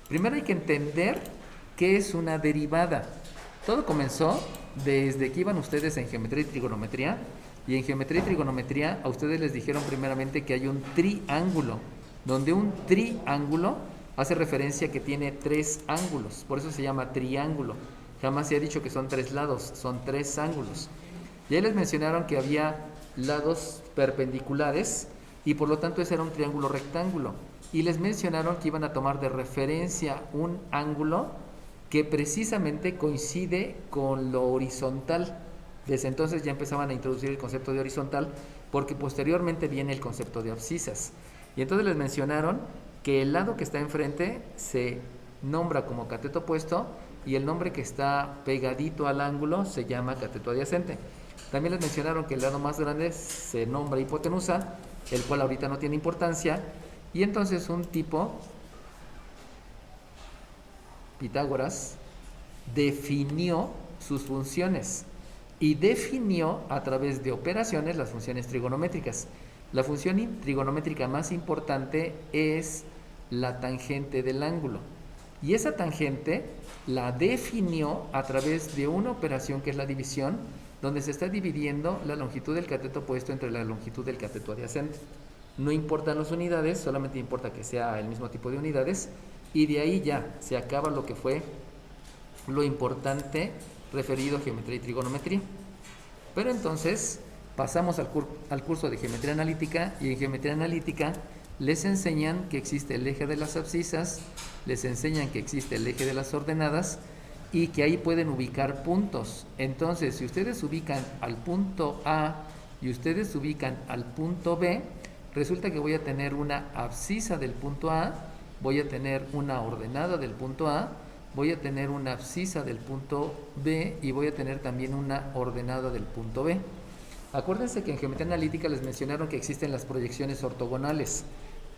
Primero hay que entender qué es una derivada. Todo comenzó desde que iban ustedes en geometría y trigonometría. Y en geometría y trigonometría a ustedes les dijeron primeramente que hay un triángulo, donde un triángulo hace referencia que tiene tres ángulos, por eso se llama triángulo. Jamás se ha dicho que son tres lados, son tres ángulos. Y ahí les mencionaron que había lados perpendiculares y por lo tanto ese era un triángulo rectángulo. Y les mencionaron que iban a tomar de referencia un ángulo que precisamente coincide con lo horizontal. Desde entonces ya empezaban a introducir el concepto de horizontal porque posteriormente viene el concepto de abscisas. Y entonces les mencionaron que el lado que está enfrente se nombra como cateto opuesto y el nombre que está pegadito al ángulo se llama cateto adyacente. También les mencionaron que el lado más grande se nombra hipotenusa, el cual ahorita no tiene importancia, y entonces un tipo, Pitágoras, definió sus funciones y definió a través de operaciones las funciones trigonométricas. La función trigonométrica más importante es la tangente del ángulo. Y esa tangente la definió a través de una operación que es la división, donde se está dividiendo la longitud del cateto opuesto entre la longitud del cateto adyacente. No importan las unidades, solamente importa que sea el mismo tipo de unidades, y de ahí ya se acaba lo que fue lo importante referido a geometría y trigonometría. Pero entonces pasamos al curso de geometría analítica, y en geometría analítica les enseñan que existe el eje de las abscisas, les enseñan que existe el eje de las ordenadas y que ahí pueden ubicar puntos. Entonces, si ustedes ubican al punto A y ustedes ubican al punto B, resulta que voy a tener una abscisa del punto A, voy a tener una ordenada del punto A, voy a tener una abscisa del punto B y voy a tener también una ordenada del punto B. Acuérdense que en geometría analítica les mencionaron que existen las proyecciones ortogonales.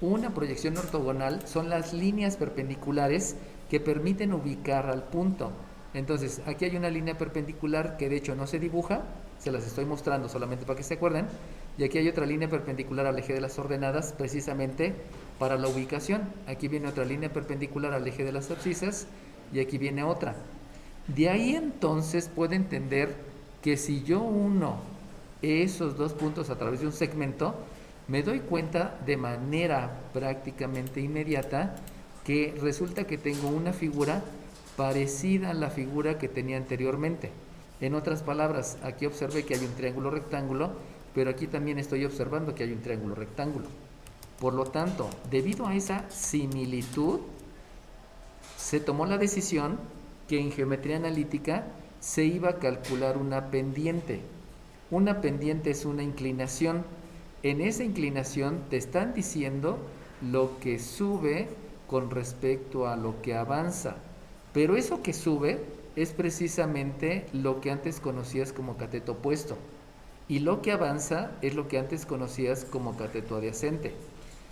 Una proyección ortogonal son las líneas perpendiculares que permiten ubicar al punto. Entonces, aquí hay una línea perpendicular que de hecho no se dibuja, se las estoy mostrando solamente para que se acuerden, y aquí hay otra línea perpendicular al eje de las ordenadas precisamente para la ubicación. Aquí viene otra línea perpendicular al eje de las abscisas y aquí viene otra. De ahí entonces puedo entender que si yo uno esos dos puntos a través de un segmento, me doy cuenta de manera prácticamente inmediata que resulta que tengo una figura parecida a la figura que tenía anteriormente. En otras palabras, aquí observé que hay un triángulo rectángulo, pero aquí también estoy observando que hay un triángulo rectángulo. Por lo tanto, debido a esa similitud, se tomó la decisión que en geometría analítica se iba a calcular una pendiente. Una pendiente es una inclinación. En esa inclinación te están diciendo lo que sube con respecto a lo que avanza. Pero eso que sube es precisamente lo que antes conocías como cateto opuesto. Y lo que avanza es lo que antes conocías como cateto adyacente.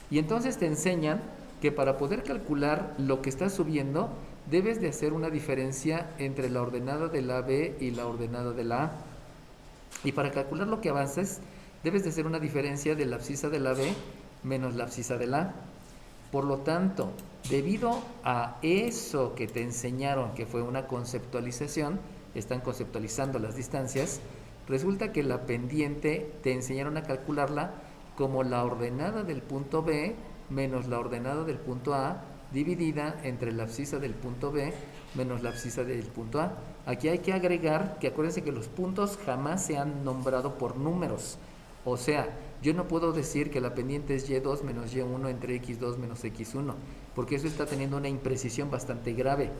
Y entonces te enseñan que para poder calcular lo que está subiendo, debes de hacer una diferencia entre la ordenada de la B y la ordenada de la A. Y para calcular lo que avances, debes de hacer una diferencia de la abscisa de la B menos la abscisa de la A. Por lo tanto, debido a eso que te enseñaron, que fue una conceptualización, están conceptualizando las distancias, resulta que la pendiente te enseñaron a calcularla como la ordenada del punto B menos la ordenada del punto A dividida entre la abscisa del punto B menos la abscisa del punto A. Aquí hay que agregar que acuérdense que los puntos jamás se han nombrado por números. O sea, yo no puedo decir que la pendiente es Y2 menos Y1 entre X2 menos X1, porque eso está teniendo una imprecisión bastante grave,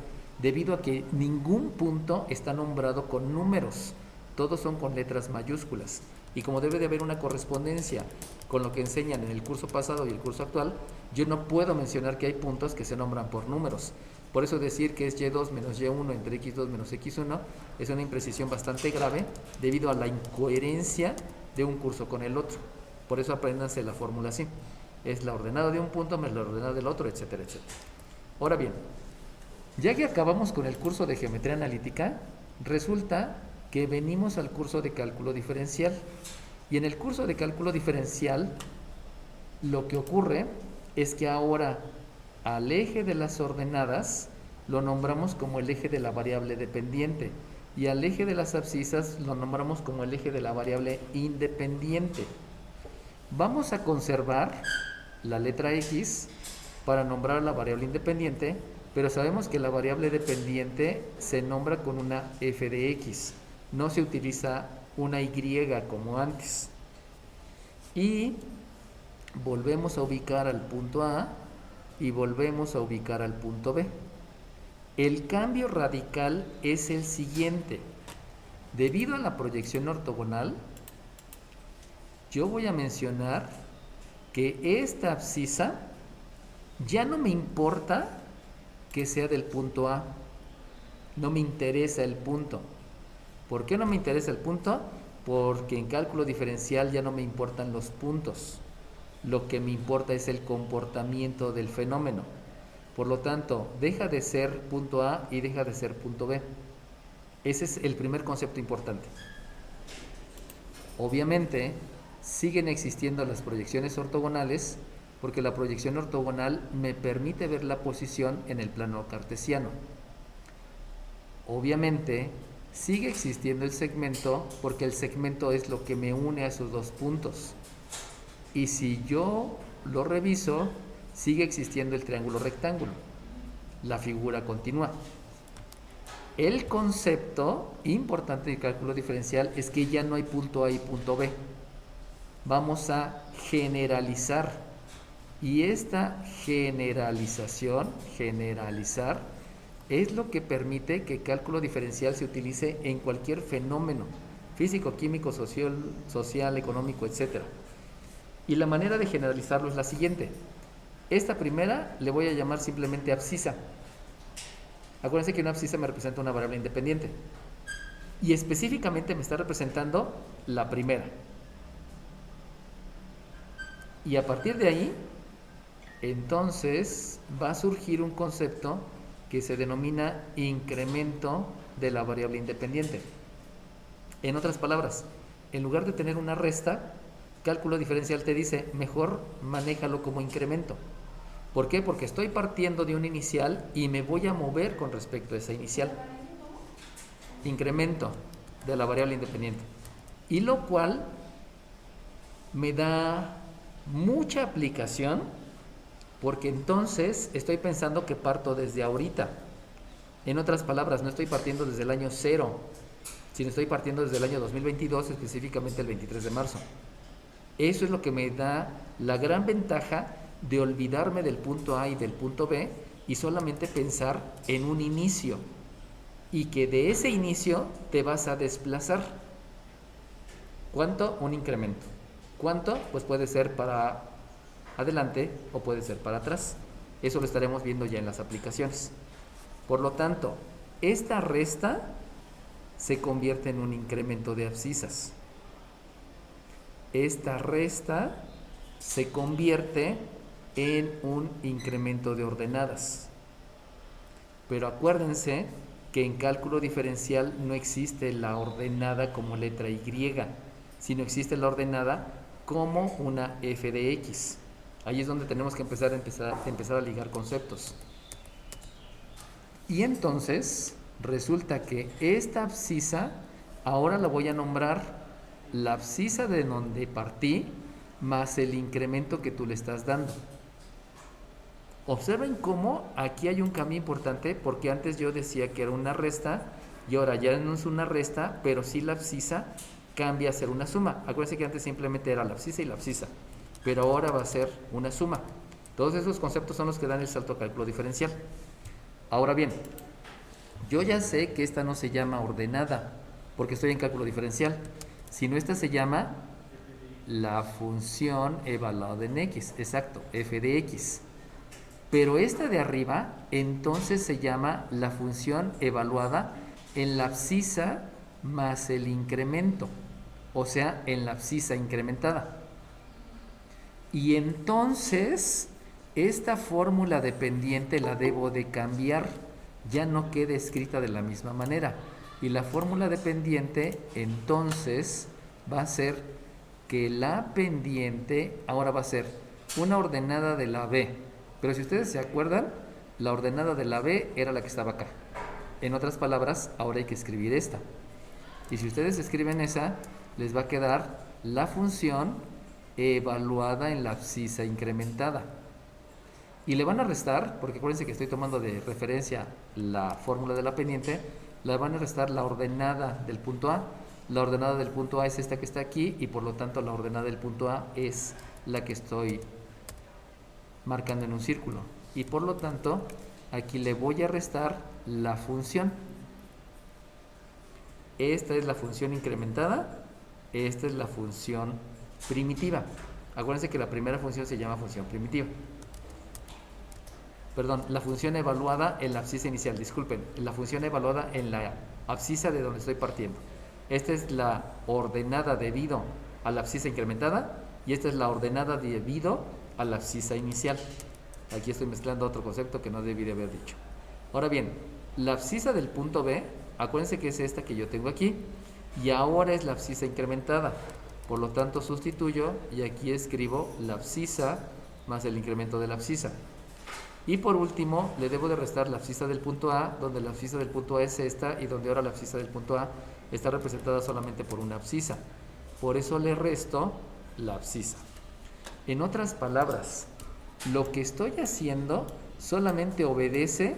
debido a que ningún punto está nombrado con números, todos son con letras mayúsculas. Y como debe de haber una correspondencia con lo que enseñan en el curso pasado y el curso actual, yo no puedo mencionar que hay puntos que se nombran por números. Por eso decir que es Y2 menos Y1 entre X2 menos X1 es una imprecisión bastante grave debido a la incoherencia de un curso con el otro. Por eso apréndanse la fórmula así. Es la ordenada de un punto más la ordenada del otro, etcétera, etcétera. Ahora bien, ya que acabamos con el curso de geometría analítica, resulta que venimos al curso de cálculo diferencial. Y en el curso de cálculo diferencial, lo que ocurre es que ahora al eje de las ordenadas lo nombramos como el eje de la variable dependiente y al eje de las abscisas lo nombramos como el eje de la variable independiente. Vamos a conservar la letra X para nombrar la variable independiente, pero sabemos que la variable dependiente se nombra con una f de x, no se utiliza una y como antes. Y volvemos a ubicar al punto A y volvemos a ubicar al punto B. El cambio radical es el siguiente. Debido a la proyección ortogonal, yo voy a mencionar que esta abscisa ya no me importa que sea del punto A. No me interesa el punto. ¿Por qué no me interesa el punto? Porque en cálculo diferencial ya no me importan los puntos. Lo que me importa es el comportamiento del fenómeno. Por lo tanto, deja de ser punto A y deja de ser punto B. Ese es el primer concepto importante. Obviamente, siguen existiendo las proyecciones ortogonales porque la proyección ortogonal me permite ver la posición en el plano cartesiano. Obviamente, sigue existiendo el segmento porque el segmento es lo que me une a esos dos puntos. Y si yo lo reviso, sigue existiendo el triángulo rectángulo. La figura continúa. El concepto importante de cálculo diferencial es que ya no hay punto A y punto B. Vamos a generalizar. Y esta generalizar, es lo que permite que cálculo diferencial se utilice en cualquier fenómeno físico, químico, social, económico, etc. Y la manera de generalizarlo es la siguiente. Esta primera le voy a llamar simplemente abscisa. Acuérdense que una abscisa me representa una variable independiente. Y específicamente me está representando la primera. Y a partir de ahí, entonces va a surgir un concepto que se denomina incremento de la variable independiente. En otras palabras, en lugar de tener una resta, cálculo diferencial te dice, mejor manéjalo como incremento. ¿Por qué? Porque estoy partiendo de un inicial y me voy a mover con respecto a esa inicial. Incremento de la variable independiente. Y lo cual me da mucha aplicación porque entonces estoy pensando que parto desde ahorita. En otras palabras, no estoy partiendo desde el año 0, sino estoy partiendo desde el año 2022, específicamente el 23 de marzo. Eso es lo que me da la gran ventaja de olvidarme del punto A y del punto B y solamente pensar en un inicio y que de ese inicio te vas a desplazar. ¿Cuánto? Un incremento. ¿Cuánto? Pues puede ser para adelante o puede ser para atrás. Eso lo estaremos viendo ya en las aplicaciones. Por lo tanto, esta resta se convierte en un incremento de abscisas. Esta resta se convierte en un incremento de ordenadas. Pero acuérdense que en cálculo diferencial no existe la ordenada como letra Y, sino existe la ordenada como una f de x. Ahí es donde tenemos que empezar a ligar conceptos. Y entonces resulta que esta abscisa ahora la voy a nombrar la abscisa de donde partí más el incremento que tú le estás dando. Observen cómo aquí hay un cambio importante porque antes yo decía que era una resta y ahora ya no es una resta, pero sí la abscisa cambia a ser una suma. Acuérdense que antes simplemente era la abscisa y la abscisa, pero ahora va a ser una suma. Todos esos conceptos son los que dan el salto a cálculo diferencial. Ahora bien, yo ya sé que esta no se llama ordenada porque estoy en cálculo diferencial, sino esta se llama la función evaluada en x, exacto, f de x. Pero esta de arriba entonces se llama la función evaluada en la abscisa más el incremento, o sea, en la abscisa incrementada. Y entonces esta fórmula dependiente la debo de cambiar, ya no queda escrita de la misma manera. Y la fórmula dependiente entonces va a ser que la pendiente ahora va a ser una ordenada de la B Pero si ustedes se acuerdan, la ordenada de la B era la que estaba acá. En otras palabras, ahora hay que escribir esta. Y si ustedes escriben esa, les va a quedar la función evaluada en la abscisa incrementada. Y le van a restar, porque acuérdense que estoy tomando de referencia la fórmula de la pendiente, le van a restar la ordenada del punto A. La ordenada del punto A es esta que está aquí y por lo tanto la ordenada del punto A es la que estoy marcando en un círculo. Y por lo tanto, aquí le voy a restar la función. Esta es la función incrementada, esta es la función primitiva. Acuérdense que la primera función se llama función primitiva. Perdón, la función evaluada en la abscisa inicial, disculpen, la función evaluada en la abscisa de donde estoy partiendo. Esta es la ordenada debido a la abscisa incrementada y esta es la ordenada debido a la abscisa inicial. Aquí estoy mezclando otro concepto que no debí de haber dicho. Ahora bien, la abscisa del punto B, acuérdense que es esta que yo tengo aquí y ahora es la abscisa incrementada. Por lo tanto sustituyo y aquí escribo la abscisa más el incremento de la abscisa. Y por último, le debo de restar la abscisa del punto A, donde la abscisa del punto A es esta y donde ahora la abscisa del punto A está representada solamente por una abscisa. Por eso le resto la abscisa. En otras palabras, lo que estoy haciendo solamente obedece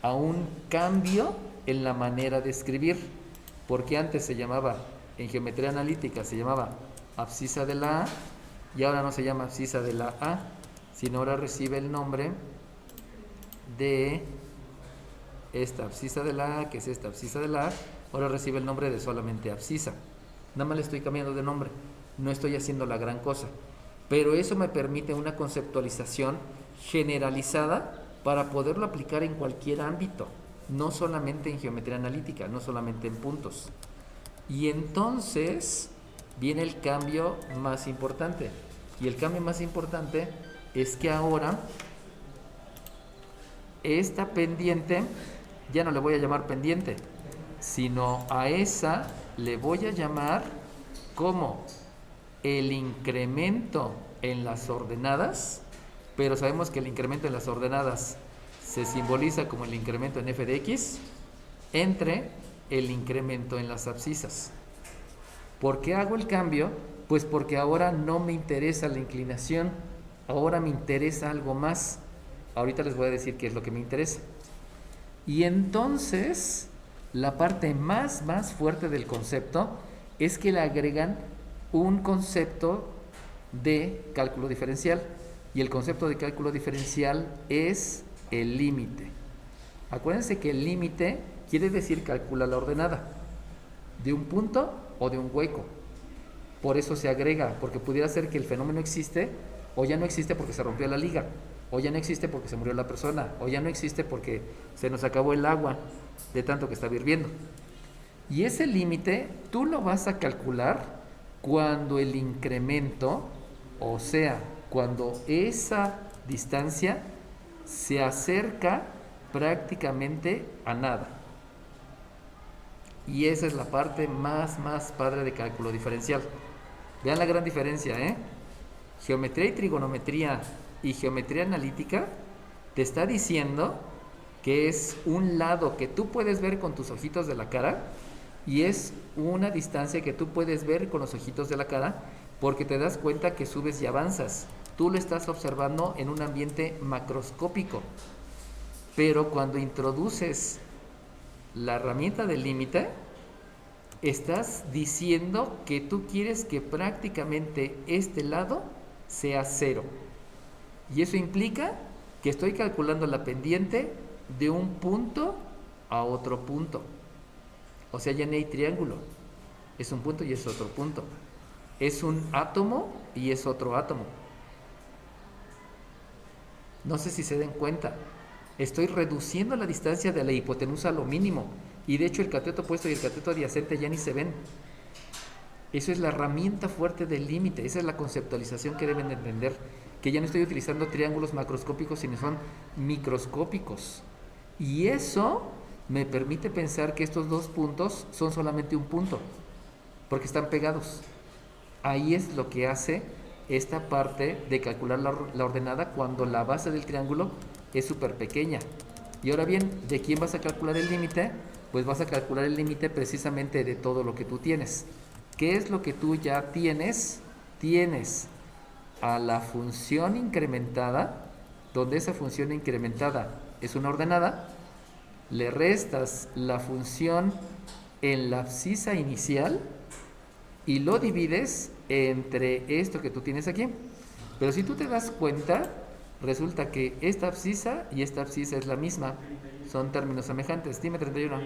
a un cambio en la manera de escribir, porque antes se llamaba, en geometría analítica se llamaba abscisa de la A y ahora no se llama abscisa de la A, sino ahora recibe el nombre de esta abscisa de la A, que es esta abscisa de la A, ahora recibe el nombre de solamente abscisa. Nada más le estoy cambiando de nombre, no estoy haciendo la gran cosa, pero eso me permite una conceptualización generalizada para poderlo aplicar en cualquier ámbito, no solamente en geometría analítica, no solamente en puntos. Y entonces viene el cambio más importante, y el cambio más importante es que ahora esta pendiente ya no le voy a llamar pendiente, sino a esa le voy a llamar como el incremento en las ordenadas, pero sabemos que el incremento en las ordenadas se simboliza como el incremento en f de x entre el incremento en las abscisas. ¿Por qué hago el cambio? Pues porque ahora no me interesa la inclinación, ahora me interesa algo más. Ahorita les voy a decir qué es lo que me interesa. Y entonces, la parte más fuerte del concepto es que le agregan un concepto de cálculo diferencial. Y el concepto de cálculo diferencial es el límite. Acuérdense que el límite quiere decir calcula la ordenada de un punto o de un hueco. Por eso se agrega, porque pudiera ser que el fenómeno existe o ya no existe porque se rompió la liga, o ya no existe porque se murió la persona, o ya no existe porque se nos acabó el agua de tanto que está hirviendo. Y ese límite tú lo vas a calcular cuando el incremento, o sea, cuando esa distancia se acerca prácticamente a nada. Y esa es la parte más padre de cálculo diferencial. Vean la gran diferencia, ¿eh? Geometría y trigonometría y geometría analítica te está diciendo que es un lado que tú puedes ver con tus ojitos de la cara y es una distancia que tú puedes ver con los ojitos de la cara porque te das cuenta que subes y avanzas. Tú lo estás observando en un ambiente macroscópico. Pero cuando introduces la herramienta del límite, estás diciendo que tú quieres que prácticamente este lado sea cero. Y eso implica que estoy calculando la pendiente de un punto a otro punto. O sea, ya no hay triángulo. Es un punto y es otro punto. Es un átomo y es otro átomo. No sé si se den cuenta. Estoy reduciendo la distancia de la hipotenusa a lo mínimo. Y de hecho el cateto opuesto y el cateto adyacente ya ni se ven. Eso es la herramienta fuerte del límite. Esa es la conceptualización que deben entender. Que ya no estoy utilizando triángulos macroscópicos, sino son microscópicos. Y eso me permite pensar que estos dos puntos son solamente un punto, porque están pegados. Ahí es lo que hace esta parte de calcular la ordenada cuando la base del triángulo es súper pequeña. Y ahora bien, ¿de quién vas a calcular el límite? Pues vas a calcular el límite precisamente de todo lo que tú tienes. ¿Qué es lo que tú ya tienes? Tienes a la función incrementada, donde esa función incrementada es una ordenada, le restas la función en la abscisa inicial y lo divides entre esto que tú tienes aquí. Pero si tú te das cuenta, resulta que esta abscisa y esta abscisa es la misma, son términos semejantes. Dime 31.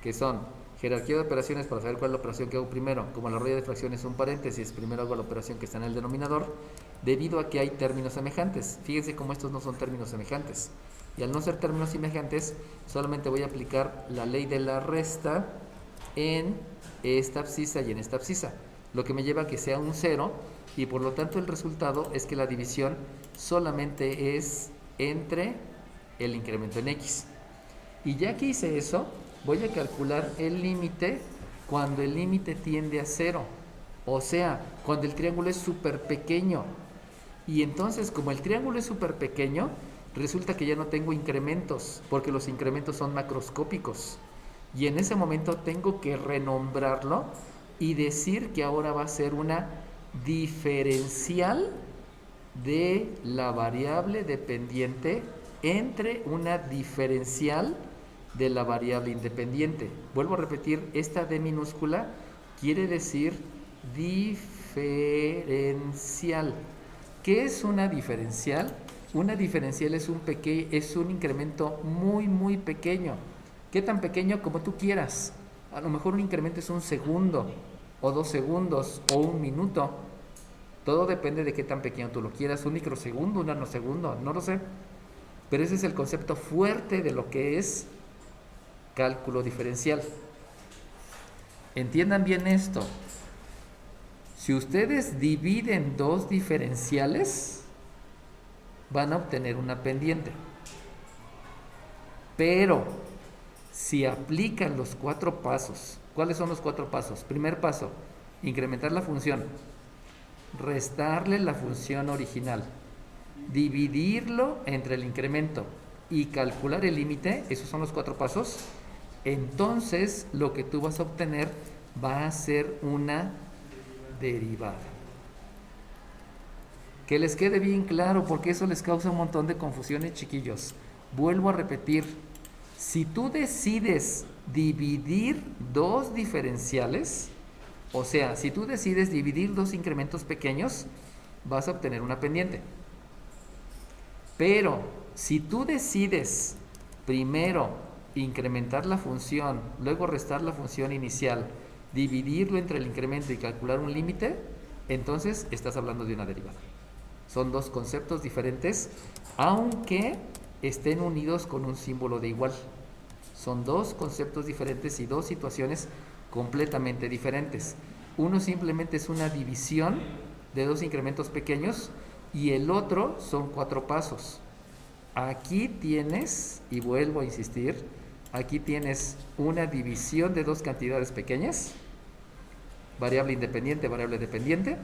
Que son jerarquía de operaciones para saber cuál es la operación que hago primero. Como la rueda de fracciones es un paréntesis, primero hago la operación que está en el denominador, debido a que hay términos semejantes. Fíjense cómo estos no son términos semejantes. Y al no ser términos semejantes, solamente voy a aplicar la ley de la resta en esta abscisa y en esta abscisa, lo que me lleva a que sea un 0, y por lo tanto el resultado es que la división solamente es entre el incremento en x. Y ya que hice eso, voy a calcular el límite cuando el límite tiende a 0. O sea, cuando el triángulo es súper pequeño. Y entonces, como el triángulo es súper pequeño, resulta que ya no tengo incrementos, porque los incrementos son macroscópicos. Y en ese momento tengo que renombrarlo y decir que ahora va a ser una diferencial de la variable dependiente entre una diferencial de la variable independiente. Vuelvo a repetir, esta D minúscula quiere decir diferencial. ¿Qué es una diferencial? Una diferencial es un incremento muy pequeño. ¿Qué tan pequeño? Como tú quieras. A lo mejor un incremento es un segundo, o 2 segundos, o un minuto. Todo depende de qué tan pequeño tú lo quieras. Un microsegundo, un nanosegundo, no lo sé. Pero ese es el concepto fuerte de lo que es cálculo diferencial. Entiendan bien esto. Si ustedes dividen dos diferenciales, van a obtener una pendiente. Pero si aplican los 4 pasos, ¿cuáles son los 4 pasos? Primer paso, incrementar la función, restarle la función original, dividirlo entre el incremento y calcular el límite. Esos son los 4 pasos. Entonces lo que tú vas a obtener va a ser una derivada. Que les quede bien claro, porque eso les causa un montón de confusiones, chiquillos. Vuelvo a repetir, si tú decides dividir dos diferenciales, o sea, si tú decides dividir dos incrementos pequeños, vas a obtener una pendiente. Pero si tú decides primero incrementar la función, luego restar la función inicial, dividirlo entre el incremento y calcular un límite, entonces estás hablando de una derivada. Son dos conceptos diferentes, aunque estén unidos con un símbolo de igual. Son dos conceptos diferentes y dos situaciones completamente diferentes. Uno simplemente es una división de dos incrementos pequeños y el otro son 4 pasos. Aquí tienes, y vuelvo a insistir, aquí tienes una división de dos cantidades pequeñas, variable independiente, variable dependiente,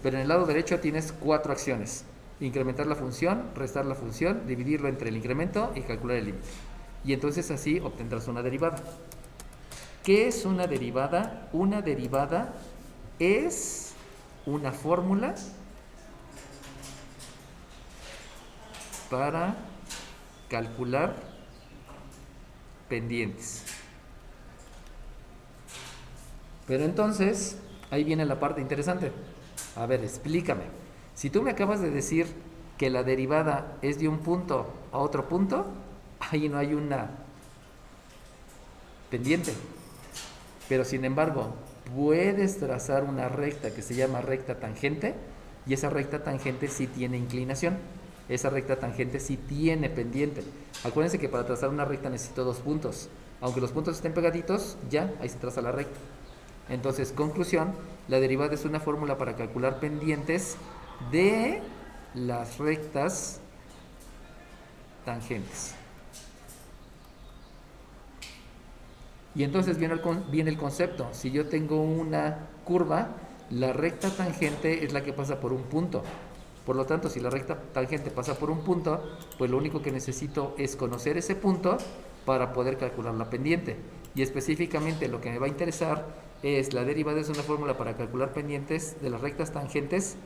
pero en el lado derecho tienes 4 acciones: incrementar la función, restar la función, dividirlo entre el incremento y calcular el límite. Y entonces así obtendrás una derivada. ¿Qué es una derivada? Una derivada es una fórmula para calcular pendientes. Pero entonces, ahí viene la parte interesante. A ver, explícame. Si tú me acabas de decir que la derivada es de un punto a otro punto, ahí no hay una pendiente. Pero sin embargo, puedes trazar una recta que se llama recta tangente, y esa recta tangente sí tiene inclinación. Esa recta tangente sí tiene pendiente. Acuérdense que para trazar una recta necesito 2 puntos. Aunque los puntos estén pegaditos, ya ahí se traza la recta. Entonces, conclusión, la derivada es una fórmula para calcular pendientes de las rectas tangentes. Y entonces viene el concepto. Si yo tengo una curva, La recta tangente es la que pasa por un punto. Por lo tanto, si la recta tangente pasa por un punto, pues lo único que necesito es conocer ese punto para poder calcular la pendiente. Y específicamente lo que me va a interesar es la derivada es una fórmula para calcular pendientes de las rectas tangentes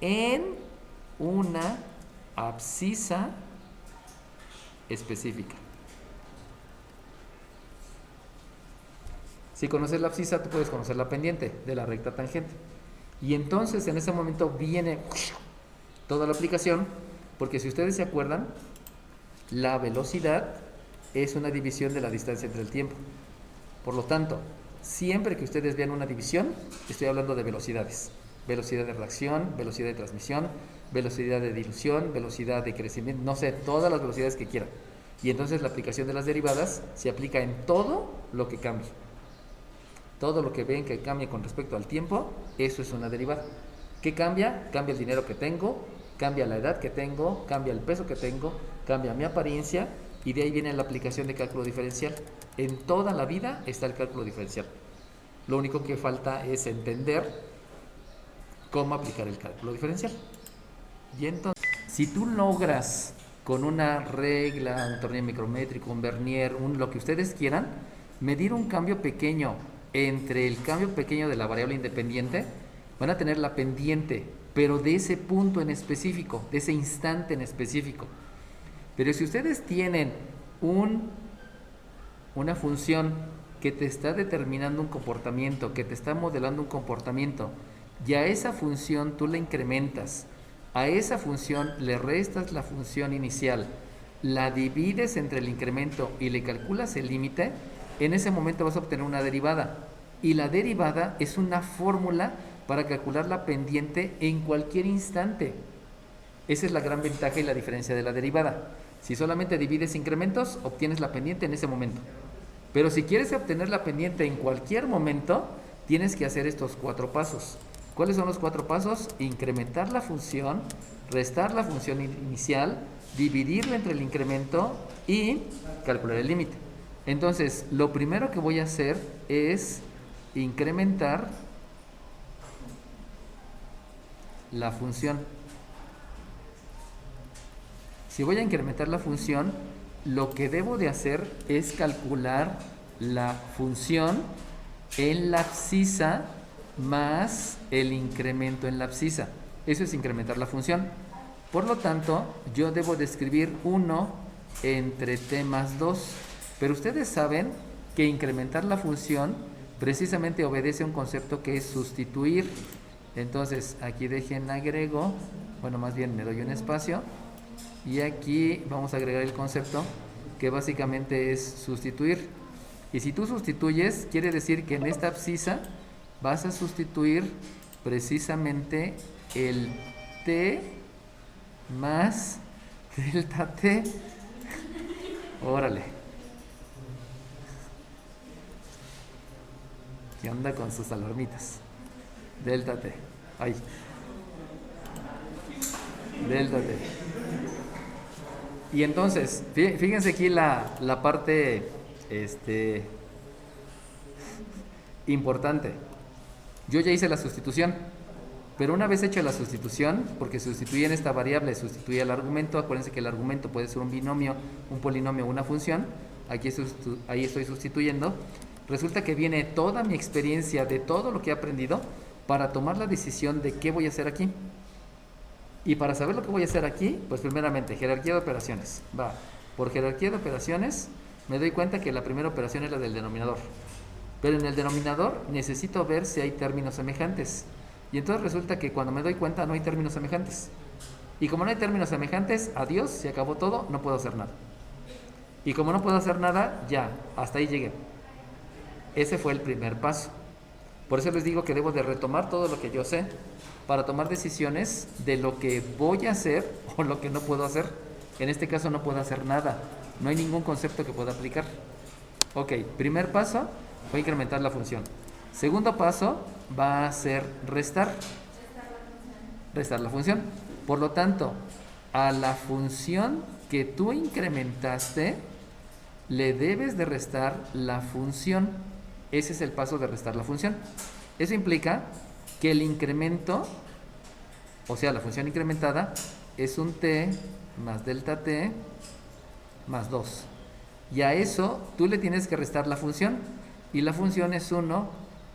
en una abscisa específica. Si conoces la abscisa, tú puedes conocer la pendiente de la recta tangente. Y entonces en ese momento viene toda la aplicación, porque si ustedes se acuerdan, la velocidad es una división de la distancia entre el tiempo. Por lo tanto, siempre que ustedes vean una división, estoy hablando de velocidades. Velocidad de reacción, velocidad de transmisión, velocidad de dilución, velocidad de crecimiento, no sé, todas las velocidades que quieran. Y entonces la aplicación de las derivadas se aplica en todo lo que cambie. Todo lo que ven que cambie con respecto al tiempo, eso es una derivada. ¿Qué cambia? Cambia el dinero que tengo, cambia la edad que tengo, cambia el peso que tengo, cambia mi apariencia, y de ahí viene la aplicación de cálculo diferencial. En toda la vida está el cálculo diferencial. Lo único que falta es entender cómo aplicar el cálculo diferencial. Y entonces, si tú logras con una regla, un tornillo micrométrico, un vernier, lo que ustedes quieran, medir un cambio pequeño entre el cambio pequeño de la variable independiente, van a tener la pendiente, pero de ese punto en específico, de ese instante en específico. Pero si ustedes tienen una función que te está determinando un comportamiento, que te está modelando un comportamiento, y a esa función tú le incrementas, a esa función le restas la función inicial, la divides entre el incremento y le calculas el límite, en ese momento vas a obtener una derivada. Y la derivada es una fórmula para calcular la pendiente en cualquier instante. Esa es la gran ventaja y la diferencia de la derivada. Si solamente divides incrementos, obtienes la pendiente en ese momento. Pero si quieres obtener la pendiente en cualquier momento, tienes que hacer estos 4 pasos. ¿Cuáles son los 4 pasos? Incrementar la función, restar la función inicial, dividirla entre el incremento y calcular el límite. Entonces, lo primero que voy a hacer es incrementar la función. Si voy a incrementar la función, lo que debo de hacer es calcular la función en la abscisa más el incremento en la abscisa. Eso es incrementar la función. Por lo tanto, yo debo de escribir 1 entre t más 2. Pero ustedes saben que incrementar la función precisamente obedece a un concepto que es sustituir. Entonces, aquí dejen agrego, bueno, más bien me doy un espacio, y aquí vamos a agregar el concepto que básicamente es sustituir. Y si tú sustituyes, quiere decir que en esta abscisa vas a sustituir precisamente el t más delta t. Órale. ¿Qué onda con sus alarmitas? Delta t. Ay. Delta t. Y entonces, fíjense aquí la parte importante. Yo ya hice la sustitución, pero una vez hecha la sustitución, porque sustituyen esta variable, sustituye el argumento, acuérdense que el argumento puede ser un binomio, un polinomio o una función, ahí estoy sustituyendo, resulta que viene toda mi experiencia de todo lo que he aprendido para tomar la decisión de qué voy a hacer aquí. Y para saber lo que voy a hacer aquí, pues primeramente, jerarquía de operaciones. Por jerarquía de operaciones, me doy cuenta que la primera operación es la del denominador. Pero en el denominador necesito ver si hay términos semejantes. Y entonces resulta que cuando me doy cuenta no hay términos semejantes. Y como no hay términos semejantes, adiós, se acabó todo, no puedo hacer nada. Y como no puedo hacer nada, ya, hasta ahí llegué. Ese fue el primer paso. Por eso les digo que debo de retomar todo lo que yo sé para tomar decisiones de lo que voy a hacer o lo que no puedo hacer. En este caso no puedo hacer nada. No hay ningún concepto que pueda aplicar. Ok, primer paso, voy a incrementar la función. Segundo paso va a ser restar. Restar la función. Por lo tanto, a la función que tú incrementaste, le debes de restar la función. Ese es el paso de restar la función. Eso implica que el incremento, o sea, la función incrementada, es un t más delta t más 2. Y a eso tú le tienes que restar la función. Y la función es 1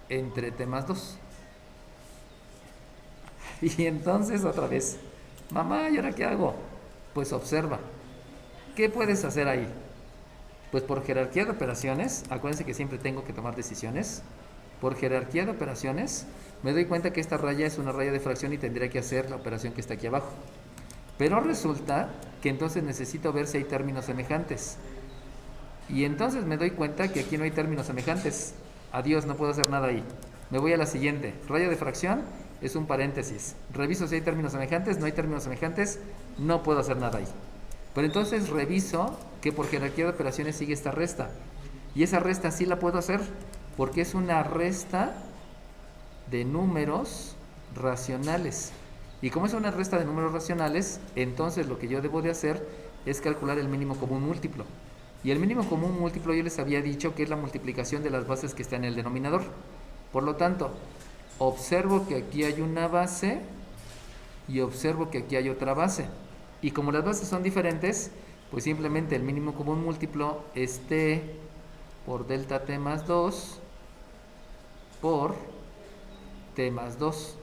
entre t más 2. Y entonces otra vez, mamá, ¿y ahora qué hago? Pues observa. ¿Qué puedes hacer ahí? Pues por jerarquía de operaciones, acuérdense que siempre tengo que tomar decisiones. Por jerarquía de operaciones, me doy cuenta que esta raya es una raya de fracción y tendría que hacer la operación que está aquí abajo. Pero resulta que entonces necesito ver si hay términos semejantes. Y entonces me doy cuenta que aquí no hay términos semejantes. Adiós, no puedo hacer nada ahí. Me voy a la siguiente. Raya de fracción es un paréntesis. Reviso si hay términos semejantes. No hay términos semejantes. No puedo hacer nada ahí. Pero entonces reviso que por jerarquía de operaciones sigue esta resta. Y esa resta sí la puedo hacer porque es una resta de números racionales. Y como es una resta de números racionales, entonces lo que yo debo de hacer es calcular el mínimo común múltiplo. Y el mínimo común múltiplo yo les había dicho que es la multiplicación de las bases que están en el denominador. Por lo tanto, observo que aquí hay una base y observo que aquí hay otra base. Y como las bases son diferentes, pues simplemente el mínimo común múltiplo es t por delta t más 2 por t más 2.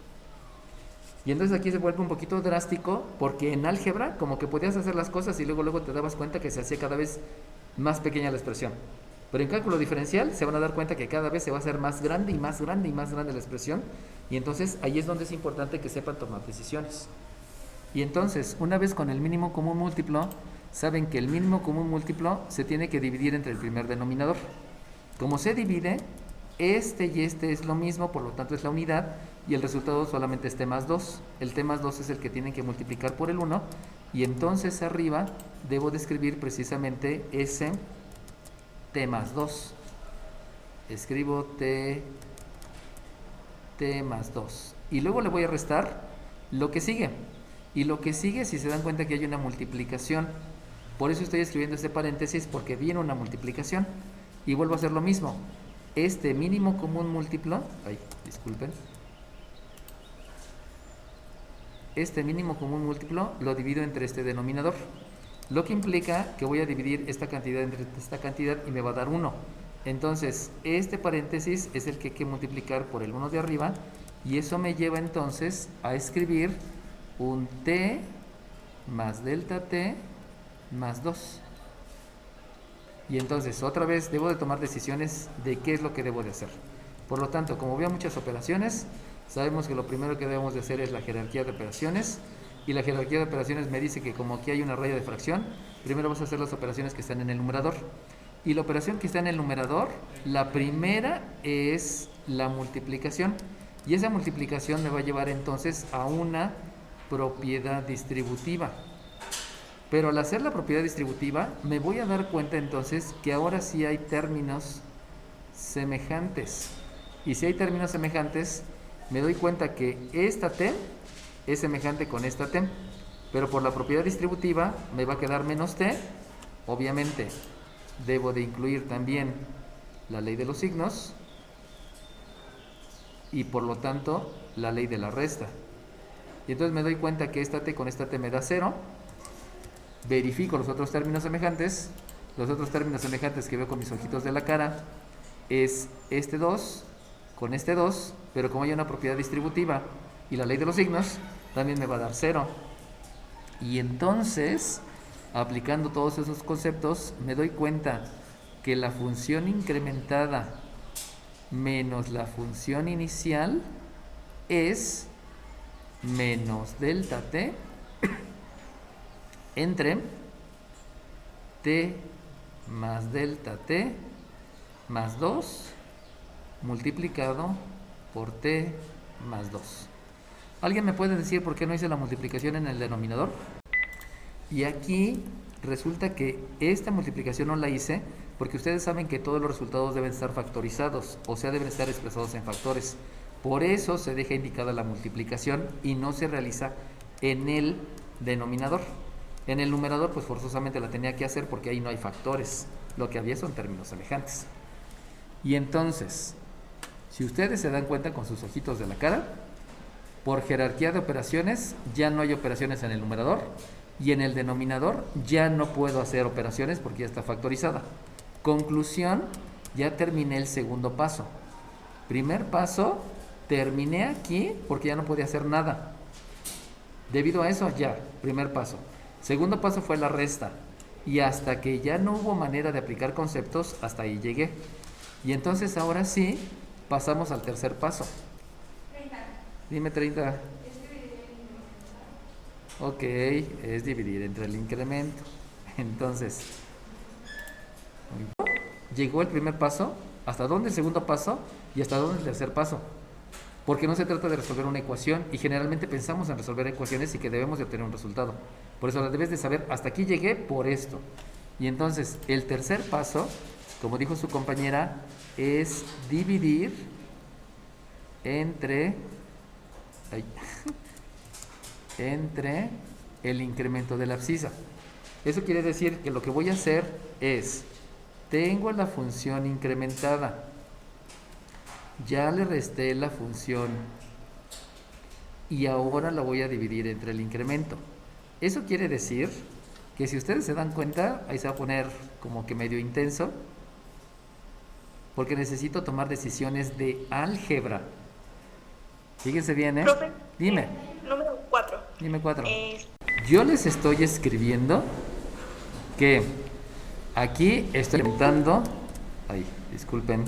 Y entonces aquí se vuelve un poquito drástico porque en álgebra como que podías hacer las cosas y luego te dabas cuenta que se hacía cada vez más pequeña la expresión. Pero en cálculo diferencial se van a dar cuenta que cada vez se va a hacer más grande y más grande y más grande la expresión. Y entonces ahí es donde es importante que sepan tomar decisiones. Y entonces, una vez con el mínimo común múltiplo, saben que el mínimo común múltiplo se tiene que dividir entre el primer denominador. Como se divide, este y este es lo mismo, por lo tanto es la unidad, y el resultado solamente es t más 2. El t más 2 es el que tienen que multiplicar por el 1, y entonces arriba debo de escribir precisamente ese t más 2. Escribo t más 2. Y luego le voy a restar lo que sigue. Y lo que sigue, si se dan cuenta que hay una multiplicación, por eso estoy escribiendo este paréntesis, porque viene una multiplicación. Y vuelvo a hacer lo mismo. Este mínimo común múltiplo, disculpen. Este mínimo común múltiplo lo divido entre este denominador. Lo que implica que voy a dividir esta cantidad entre esta cantidad y me va a dar 1. Entonces, este paréntesis es el que hay que multiplicar por el 1 de arriba. Y eso me lleva entonces a escribir un t más delta t más 2. Y entonces otra vez debo de tomar decisiones de qué es lo que debo de hacer. Por lo tanto, como veo muchas operaciones, sabemos que lo primero que debemos de hacer es la jerarquía de operaciones. Y la jerarquía de operaciones me dice que como aquí hay una raya de fracción, primero vamos a hacer las operaciones que están en el numerador. Y la operación que está en el numerador, la primera es la multiplicación. Y esa multiplicación me va a llevar entonces a una propiedad distributiva. Pero al hacer la propiedad distributiva me voy a dar cuenta entonces que ahora sí hay términos semejantes. Y si hay términos semejantes, me doy cuenta que esta t es semejante con esta t. Pero por la propiedad distributiva me va a quedar menos t. Obviamente debo de incluir también la ley de los signos y por lo tanto la ley de la resta. Y entonces me doy cuenta que esta t con esta t me da 0. Verifico los otros términos semejantes. Los otros términos semejantes que veo con mis ojitos de la cara es este 2 con este 2, pero como hay una propiedad distributiva y la ley de los signos, también me va a dar 0. Y entonces, aplicando todos esos conceptos, me doy cuenta que la función incrementada menos la función inicial es menos delta t entre t más delta t más 2 multiplicado por t más 2. ¿Alguien me puede decir por qué no hice la multiplicación en el denominador? Y aquí resulta que esta multiplicación no la hice porque ustedes saben que todos los resultados deben estar factorizados, o sea, deben estar expresados en factores. Por eso se deja indicada la multiplicación y no se realiza en el denominador. En el numerador, pues forzosamente la tenía que hacer porque ahí no hay factores. Lo que había son términos semejantes. Y entonces, si ustedes se dan cuenta con sus ojitos de la cara, por jerarquía de operaciones, ya no hay operaciones en el numerador, y en el denominador ya no puedo hacer operaciones porque ya está factorizada. Conclusión, ya terminé el segundo paso. Primer paso, terminé aquí porque ya no podía hacer nada. Debido a eso, ya, primer paso. Segundo paso fue la resta. Y hasta que ya no hubo manera de aplicar conceptos, hasta ahí llegué. Y entonces ahora sí, pasamos al tercer paso. 30. Dime 30. Es dividir el incremento. Ok, es dividir entre el incremento. Entonces, llegó el primer paso, ¿hasta dónde el segundo paso? Y hasta dónde el tercer paso. Porque no se trata de resolver una ecuación y generalmente pensamos en resolver ecuaciones y que debemos de obtener un resultado. Por eso debes de saber, hasta aquí llegué por esto. Y entonces, el tercer paso, como dijo su compañera, es dividir entre entre el incremento de la abscisa. Eso quiere decir que lo que voy a hacer es, tengo la función incrementada, ya le resté la función y ahora la voy a dividir entre el incremento. Eso quiere decir que si ustedes se dan cuenta, ahí se va a poner como que medio intenso, porque necesito tomar decisiones de álgebra. Fíjense bien, ¿eh? Profe, Dime. Número 4. Dime 4. Yo les estoy escribiendo que aquí estoy inventando. Ay, disculpen.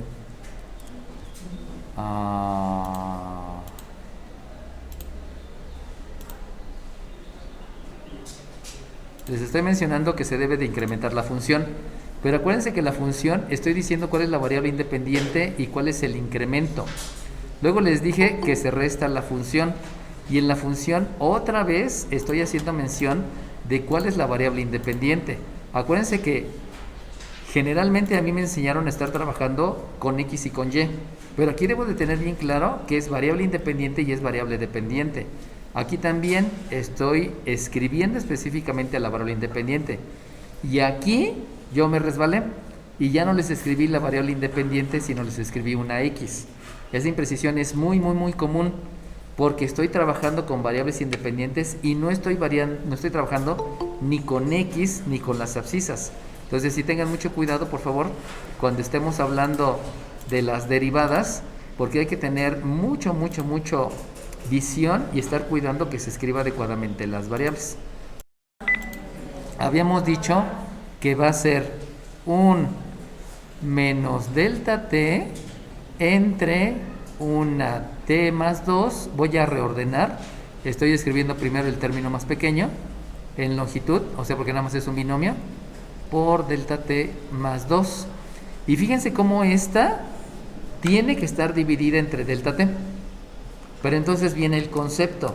Les estoy mencionando que se debe de incrementar la función. Pero acuérdense que la función, estoy diciendo cuál es la variable independiente y cuál es el incremento. Luego les dije que se resta la función. Y en la función otra vez estoy haciendo mención de cuál es la variable independiente. Acuérdense que generalmente a mí me enseñaron a estar trabajando con X y con Y. Pero aquí debo de tener bien claro que es variable independiente y es variable dependiente. Aquí también estoy escribiendo específicamente a la variable independiente. Y aquí yo me resbalé y ya no les escribí la variable independiente, sino les escribí una X. Esa imprecisión es muy común porque estoy trabajando con variables independientes y no estoy trabajando ni con X ni con las abscisas. Entonces sí tengan mucho cuidado, por favor, cuando estemos hablando de las derivadas, porque hay que tener mucho visión y estar cuidando que se escriba adecuadamente las variables. Habíamos dicho que va a ser un menos delta t entre una t más 2. Voy a reordenar. Estoy escribiendo primero el término más pequeño en longitud, o sea, porque nada más es un binomio, por delta t más 2. Y fíjense cómo esta tiene que estar dividida entre delta t. Pero entonces viene el concepto.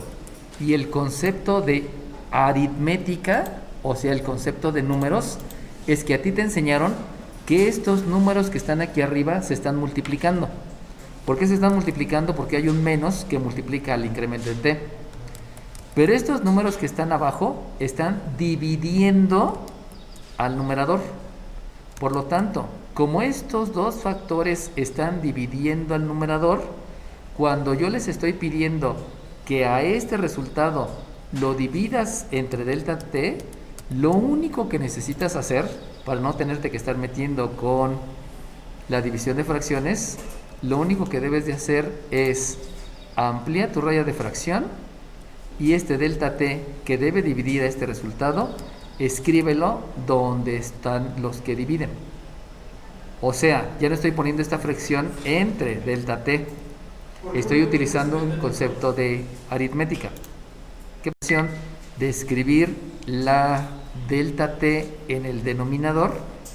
Y el concepto de aritmética, o sea, el concepto de números, es que a ti te enseñaron que estos números que están aquí arriba se están multiplicando. ¿Por qué se están multiplicando? Porque hay un menos que multiplica el incremento en t. Pero estos números que están abajo están dividiendo al numerador. Por lo tanto, como estos dos factores están dividiendo al numerador, cuando yo les estoy pidiendo que a este resultado lo dividas entre delta t, lo único que necesitas hacer, para no tenerte que estar metiendo con la división de fracciones, lo único que debes de hacer es ampliar tu raya de fracción y este delta t que debe dividir a este resultado, escríbelo donde están los que dividen. O sea, ya no estoy poniendo esta fracción entre delta t, estoy utilizando un concepto de aritmética. ¿Qué opción? De escribir la delta t en el denominador,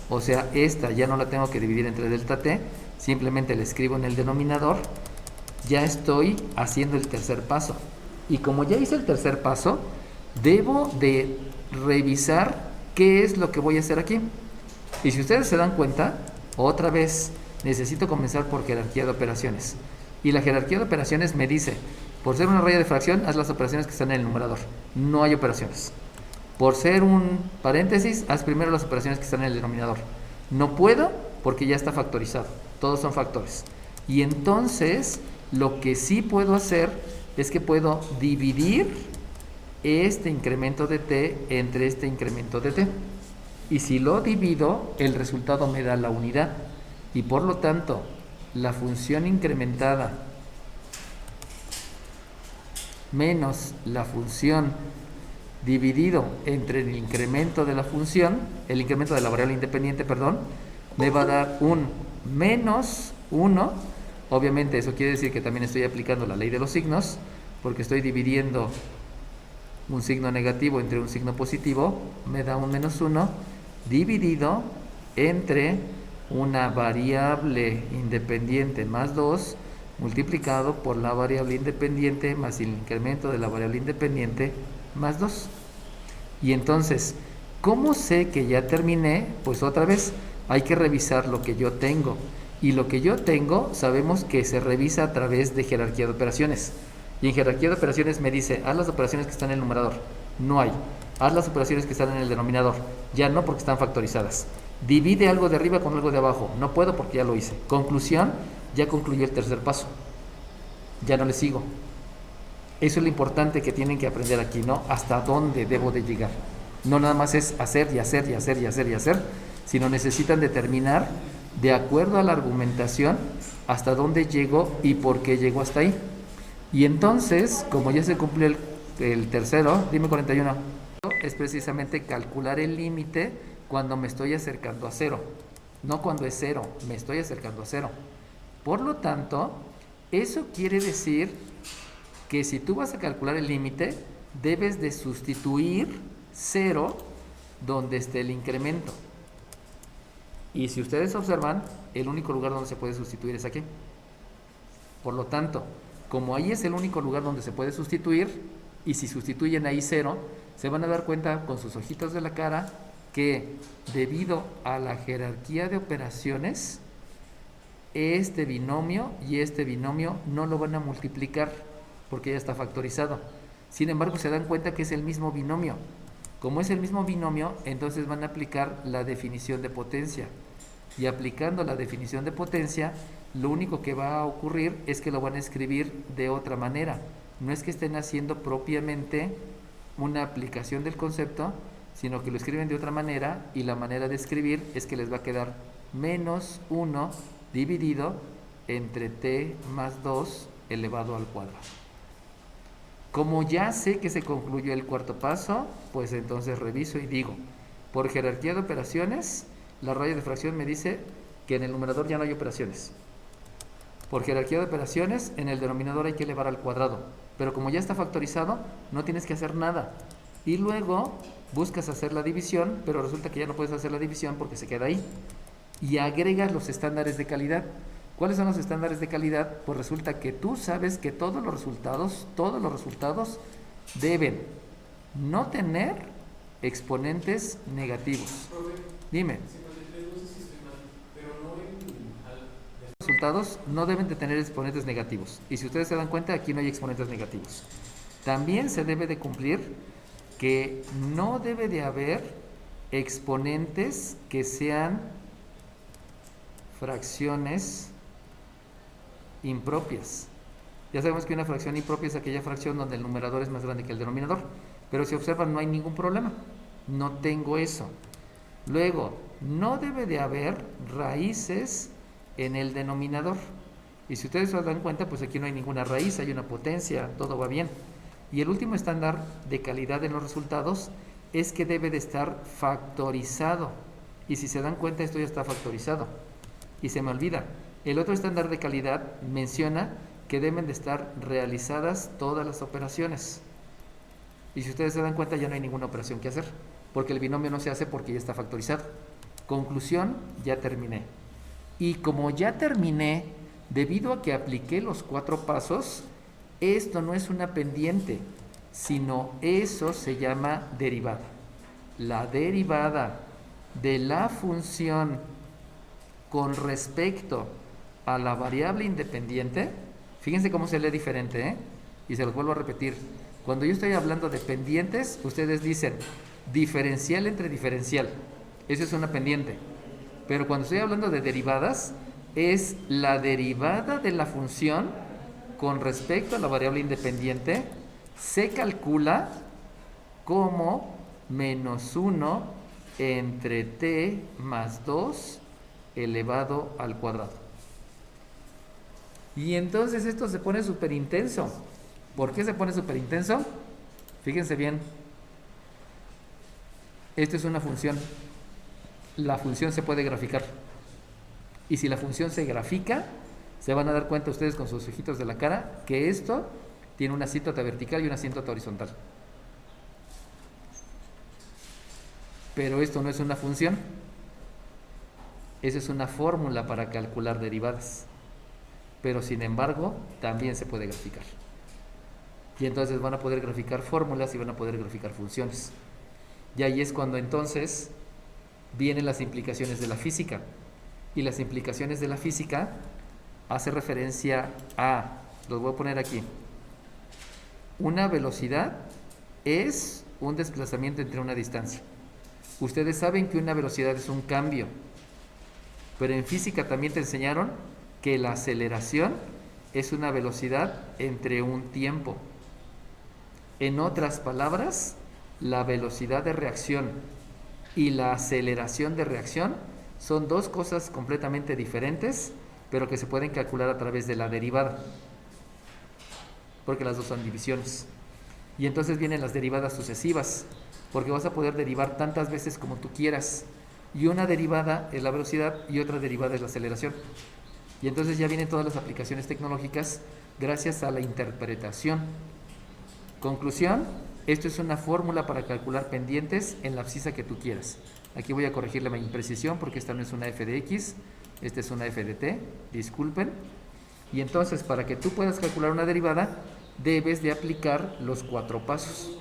o sea, esta ya no la tengo que dividir entre delta t, simplemente la escribo en el denominador. Ya estoy haciendo el tercer paso. Y como ya hice el tercer paso, debo de revisar qué es lo que voy a hacer aquí. Y si ustedes se dan cuenta, otra vez necesito comenzar por jerarquía de operaciones. Y la jerarquía de operaciones me dice, por ser una raya de fracción, haz las operaciones que están en el numerador. No hay operaciones. Por ser un paréntesis, haz primero las operaciones que están en el denominador. No puedo porque ya está factorizado. Todos son factores. Y entonces, lo que sí puedo hacer es que puedo dividir este incremento de t entre este incremento de t. Y si lo divido, el resultado me da la unidad. Y por lo tanto, la función incrementada menos la función dividido entre el incremento de la función, el incremento de la variable independiente, perdón, me va a dar un menos 1. Obviamente eso quiere decir que también estoy aplicando la ley de los signos, porque estoy dividiendo un signo negativo entre un signo positivo, me da un menos 1 dividido entre una variable independiente más 2 multiplicado por la variable independiente más el incremento de la variable independiente más 2. Y entonces, ¿cómo sé que ya terminé? Pues otra vez hay que revisar lo que yo tengo. Y lo que yo tengo sabemos que se revisa a través de jerarquía de operaciones. Y en jerarquía de operaciones me dice, haz las operaciones que están en el numerador. No hay. Haz las operaciones que están en el denominador. Ya no, porque están factorizadas. Divide algo de arriba con algo de abajo. No puedo porque ya lo hice. Conclusión, ya concluyó el tercer paso. Ya no le sigo. Eso es lo importante que tienen que aprender aquí, ¿no? Hasta dónde debo de llegar. No nada más es hacer y hacer y hacer y hacer y hacer, sino necesitan determinar, de acuerdo a la argumentación, hasta dónde llego y por qué llego hasta ahí. Y entonces, como ya se cumplió el tercero, dime 41, es precisamente calcular el límite cuando me estoy acercando a cero. No cuando es cero, me estoy acercando a cero. Por lo tanto, eso quiere decir que si tú vas a calcular el límite, debes de sustituir 0 donde esté el incremento. Y si ustedes observan, el único lugar donde se puede sustituir es aquí. Por lo tanto, como ahí es el único lugar donde se puede sustituir, y si sustituyen ahí 0, se van a dar cuenta con sus ojitos de la cara que debido a la jerarquía de operaciones, este binomio y este binomio no lo van a multiplicar porque ya está factorizado. Sin embargo, se dan cuenta que es el mismo binomio. Como es el mismo binomio, entonces van a aplicar la definición de potencia. Y aplicando la definición de potencia, lo único que va a ocurrir es que lo van a escribir de otra manera. No es que estén haciendo propiamente una aplicación del concepto, sino que lo escriben de otra manera, y la manera de escribir es que les va a quedar menos 1 dividido entre t más 2 elevado al cuadrado. Como ya sé que se concluyó el cuarto paso, pues entonces reviso y digo, por jerarquía de operaciones, la raya de fracción me dice que en el numerador ya no hay operaciones. Por jerarquía de operaciones, en el denominador hay que elevar al cuadrado, pero como ya está factorizado, no tienes que hacer nada. Y luego buscas hacer la división, pero resulta que ya no puedes hacer la división porque se queda ahí. Y agregas los estándares de calidad. ¿Cuáles son los estándares de calidad? Pues resulta que tú sabes que todos los resultados deben no tener exponentes negativos. Dime. Los resultados no deben de tener exponentes negativos. Y si ustedes se dan cuenta, aquí no hay exponentes negativos. También se debe de cumplir que no debe de haber exponentes que sean fracciones impropias. Ya sabemos que una fracción impropia es aquella fracción donde el numerador es más grande que el denominador, pero si observan no hay ningún problema, no tengo eso. Luego, no debe de haber raíces en el denominador, y si ustedes se dan cuenta, pues aquí no hay ninguna raíz, hay una potencia, todo va bien. Y el último estándar de calidad en los resultados es que debe de estar factorizado, y si se dan cuenta, esto ya está factorizado y se me olvida. El otro estándar de calidad menciona que deben de estar realizadas todas las operaciones. Y si ustedes se dan cuenta, ya no hay ninguna operación que hacer, porque el binomio no se hace porque ya está factorizado. Conclusión, ya terminé. Y como ya terminé, debido a que apliqué los 4 pasos, esto no es una pendiente, sino eso se llama derivada. La derivada de la función con respecto a la variable independiente, fíjense cómo se lee diferente, ¿eh? Y se los vuelvo a repetir. Cuando yo estoy hablando de pendientes, ustedes dicen diferencial entre diferencial. Eso es una pendiente. Pero cuando estoy hablando de derivadas, es la derivada de la función con respecto a la variable independiente se calcula como menos 1 entre t más 2 elevado al cuadrado. Y entonces esto se pone súper intenso. ¿Por qué se pone súper intenso? Fíjense bien. Esto es una función. La función se puede graficar. Y si la función se grafica, se van a dar cuenta ustedes con sus ojitos de la cara que esto tiene una asíntota vertical y una asíntota horizontal. Pero esto no es una función. Esa es una fórmula para calcular derivadas. Pero sin embargo, también se puede graficar. Y entonces van a poder graficar fórmulas y van a poder graficar funciones. Y ahí es cuando entonces vienen las implicaciones de la física. Y las implicaciones de la física hace referencia a, los voy a poner aquí, una velocidad es un desplazamiento entre una distancia. Ustedes saben que una velocidad es un cambio, pero en física también te enseñaron que la aceleración es una velocidad entre un tiempo. En otras palabras, la velocidad de reacción y la aceleración de reacción son dos cosas completamente diferentes, pero que se pueden calcular a través de la derivada, porque las dos son divisiones. Y entonces vienen las derivadas sucesivas, porque vas a poder derivar tantas veces como tú quieras. Y una derivada es la velocidad y otra derivada es la aceleración. Y entonces ya vienen todas las aplicaciones tecnológicas gracias a la interpretación. Conclusión, esto es una fórmula para calcular pendientes en la abscisa que tú quieras. Aquí voy a corregirle mi imprecisión porque esta no es una f de x, esta es una f de t, disculpen. Y entonces para que tú puedas calcular una derivada, debes de aplicar los 4 pasos.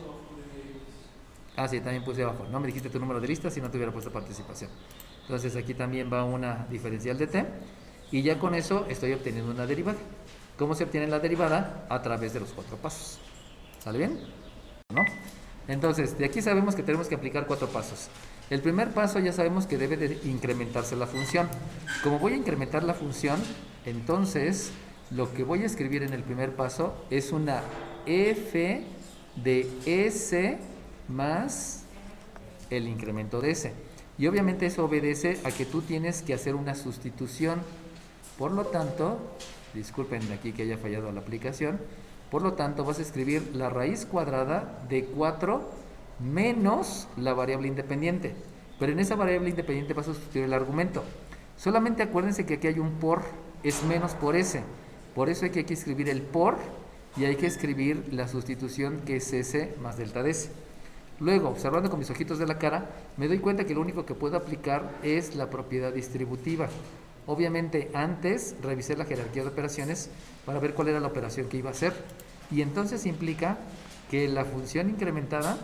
Ah, sí, también puse abajo. No me dijiste tu número de lista si no te hubiera puesto participación. Entonces aquí también va una diferencial de t. Y ya con eso estoy obteniendo una derivada. ¿Cómo se obtiene la derivada? A través de los 4 pasos. ¿Sale bien? ¿No? Entonces, de aquí sabemos que tenemos que aplicar 4 pasos. El primer paso ya sabemos que debe de incrementarse la función. Como voy a incrementar la función, entonces lo que voy a escribir en el primer paso es una f de s más el incremento de s. Y obviamente eso obedece a que tú tienes que hacer una sustitución. Por lo tanto, disculpen aquí que haya fallado la aplicación, por lo tanto vas a escribir la raíz cuadrada de 4 menos la variable independiente. Pero en esa variable independiente vas a sustituir el argumento. Solamente acuérdense que aquí hay un por, es menos por s. Por eso hay que aquí escribir el por y hay que escribir la sustitución que es s más delta de s. Luego, observando con mis ojitos de la cara, me doy cuenta que lo único que puedo aplicar es la propiedad distributiva. Obviamente antes revisé la jerarquía de operaciones para ver cuál era la operación que iba a hacer. Y entonces implica que la función incrementada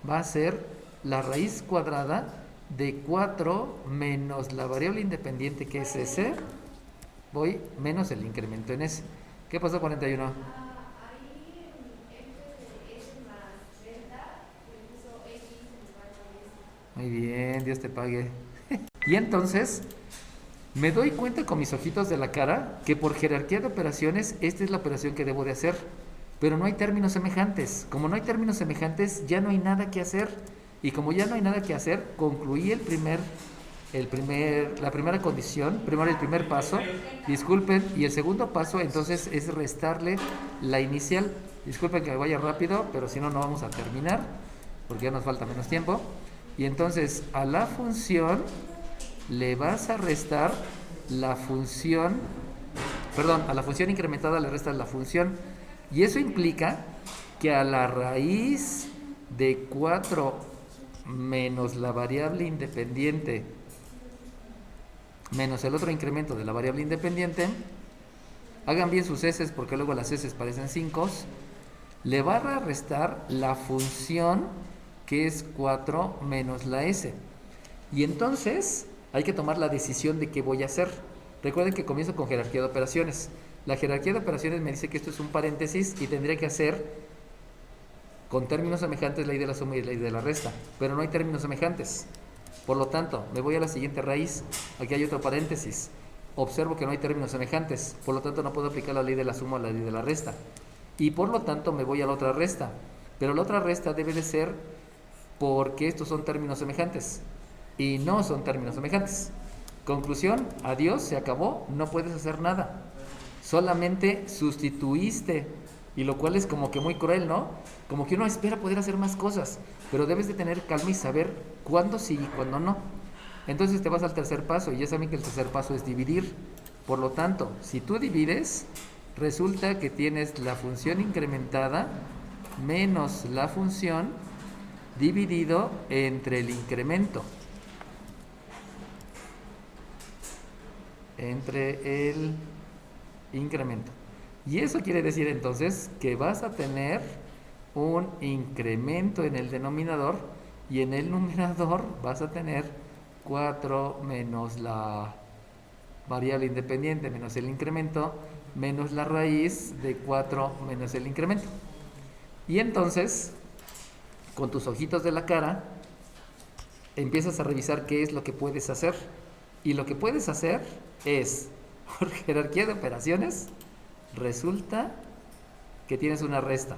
va a ser la raíz cuadrada de 4 menos la variable independiente que es s, voy menos el incremento en s. ¿Qué pasó 41? Muy bien, Dios te pague. Y entonces me doy cuenta con mis ojitos de la cara que por jerarquía de operaciones esta es la operación que debo de hacer, pero no hay términos semejantes. Como no hay términos semejantes, ya no hay nada que hacer. Y como ya no hay nada que hacer, concluí la primera condición, primero el primer paso, disculpen, y el segundo paso entonces es restarle la inicial. Disculpen que me vaya rápido, pero si no, no vamos a terminar, porque ya nos falta menos tiempo. Y entonces a la función le vas a restar la función, a la función incrementada le restas la función, y eso implica que a la raíz de 4 menos la variable independiente menos el otro incremento de la variable independiente, hagan bien sus s porque luego las s parecen 5, le va a restar la función que es 4 menos la s. Y entonces hay que tomar la decisión de qué voy a hacer. Recuerden que comienzo con jerarquía de operaciones. La jerarquía de operaciones me dice que esto es un paréntesis y tendría que hacer con términos semejantes ley de la suma y ley de la resta, pero no hay términos semejantes. Por lo tanto, me voy a la siguiente raíz. Aquí hay otro paréntesis. observo que no hay términos semejantes, por lo tanto no puedo aplicar la ley de la suma o la ley de la resta. Y por lo tanto me voy a la otra resta. Pero la otra resta debe de ser porque estos son términos semejantes y no son términos semejantes. Conclusión, adiós, se acabó, no puedes hacer nada. Solamente sustituiste, y lo cual es como que muy cruel, ¿no? Como que uno espera poder hacer más cosas, pero debes de tener calma y saber cuándo sí y cuándo no. Entonces te vas al tercer paso, y ya saben que el tercer paso es dividir. Por lo tanto, si tú divides, resulta que tienes la función incrementada menos la función dividido entre el incremento. Entre el incremento. Y eso quiere decir entonces que vas a tener un incremento en el denominador y en el numerador vas a tener 4 menos la variable independiente menos el incremento menos la raíz de 4 menos el incremento. Y entonces, con tus ojitos de la cara, empiezas a revisar qué es lo que puedes hacer. Y lo que puedes hacer es, por jerarquía de operaciones, resulta que tienes una resta.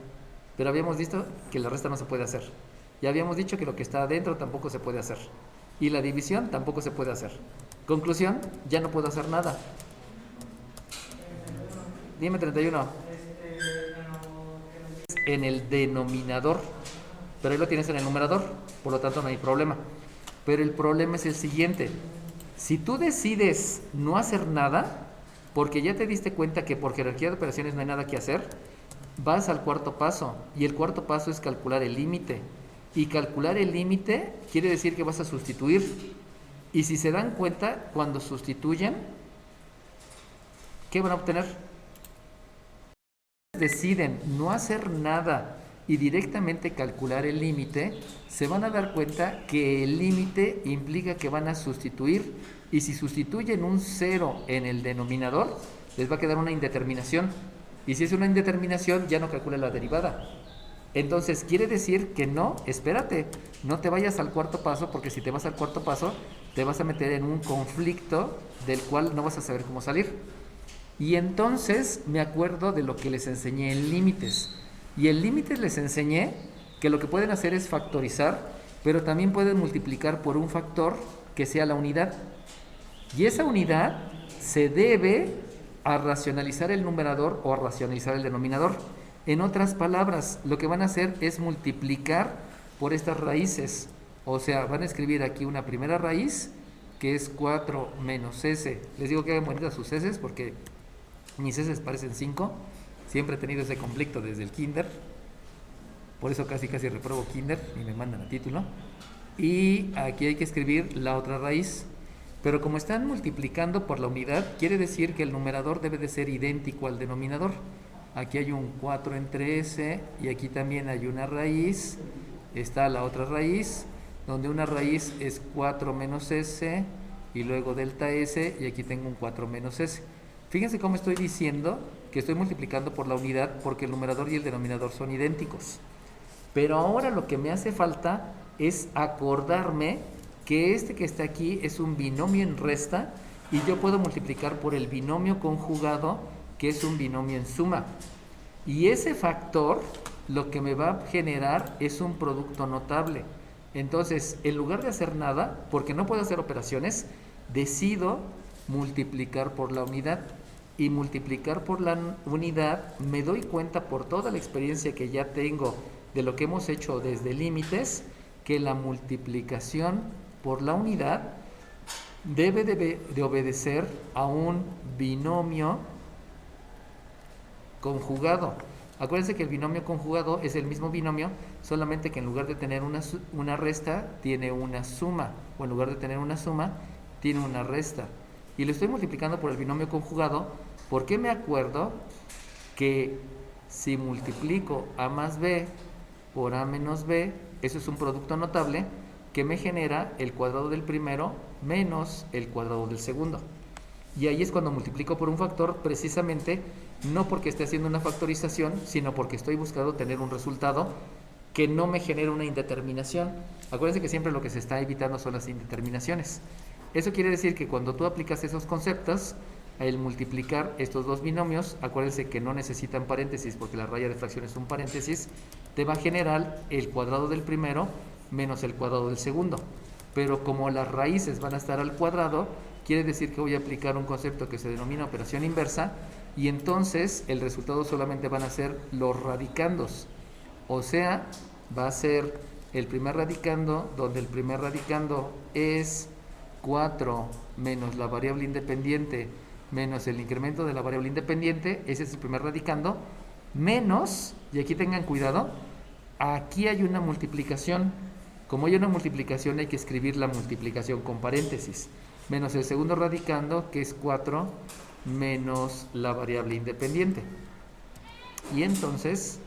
Pero habíamos visto que la resta no se puede hacer. Ya habíamos dicho que lo que está adentro tampoco se puede hacer. Y la división tampoco se puede hacer. Conclusión, ya no puedo hacer nada. Dime 31. En el denominador. Pero ahí lo tienes en el numerador. Por lo tanto no hay problema. Pero el problema es el siguiente. Si tú decides no hacer nada, porque ya te diste cuenta que por jerarquía de operaciones no hay nada que hacer, vas al cuarto paso. Y el cuarto paso es calcular el límite. Y calcular el límite quiere decir que vas a sustituir. Y si se dan cuenta, cuando sustituyen, ¿qué van a obtener? Deciden no hacer nada y directamente calcular el límite, se van a dar cuenta que el límite implica que van a sustituir, y si sustituyen un 0 en el denominador, les va a quedar una indeterminación, y si es una indeterminación ya no calcula la derivada. Entonces quiere decir que no, espérate, no te vayas al cuarto paso, porque si te vas al cuarto paso te vas a meter en un conflicto del cual no vas a saber cómo salir. Y entonces me acuerdo de lo que les enseñé en límites. Y en límites les enseñé que lo que pueden hacer es factorizar, pero también pueden multiplicar por un factor que sea la unidad. Y esa unidad se debe a racionalizar el numerador o a racionalizar el denominador. En otras palabras, lo que van a hacer es multiplicar por estas raíces. O sea, van a escribir aquí una primera raíz, que es 4 menos s. Les digo que hagan bonitas sus s porque mis s parecen 5. Siempre he tenido ese conflicto desde el kinder. Por eso casi repruebo kinder y me mandan a título. Y aquí hay que escribir la otra raíz. Pero como están multiplicando por la unidad, quiere decir que el numerador debe de ser idéntico al denominador. Aquí hay un 4 entre s y aquí también hay una raíz. Está la otra raíz, donde una raíz es 4 menos s y luego delta s, y aquí tengo un 4 menos s. Fíjense cómo estoy diciendo que estoy multiplicando por la unidad porque el numerador y el denominador son idénticos. Pero ahora lo que me hace falta es acordarme que este que está aquí es un binomio en resta y yo puedo multiplicar por el binomio conjugado, que es un binomio en suma. Y ese factor lo que me va a generar es un producto notable. Entonces, en lugar de hacer nada, porque no puedo hacer operaciones, decido multiplicar por la unidad. Y multiplicar por la unidad, me doy cuenta por toda la experiencia que ya tengo de lo que hemos hecho desde límites, que la multiplicación por la unidad debe de obedecer a un binomio conjugado. Acuérdense que el binomio conjugado es el mismo binomio, solamente que en lugar de tener una resta, tiene una suma, o en lugar de tener una suma, tiene una resta. Y lo estoy multiplicando por el binomio conjugado porque me acuerdo que si multiplico a más b por a menos b, eso es un producto notable que me genera el cuadrado del primero menos el cuadrado del segundo. Y ahí es cuando multiplico por un factor, precisamente no porque esté haciendo una factorización, sino porque estoy buscando tener un resultado que no me genere una indeterminación. Acuérdense que siempre lo que se está evitando son las indeterminaciones. Eso quiere decir que cuando tú aplicas esos conceptos, al multiplicar estos dos binomios, acuérdense que no necesitan paréntesis porque la raya de fracción es un paréntesis, te va a generar el cuadrado del primero menos el cuadrado del segundo. Pero como las raíces van a estar al cuadrado, quiere decir que voy a aplicar un concepto que se denomina operación inversa y entonces el resultado solamente van a ser los radicandos. O sea, va a ser el primer radicando, donde el primer radicando es 4 menos la variable independiente menos el incremento de la variable independiente, ese es el primer radicando, menos, y aquí tengan cuidado, aquí hay una multiplicación. Como hay una multiplicación hay que escribir la multiplicación con paréntesis, menos el segundo radicando que es 4 menos la variable independiente. Y entonces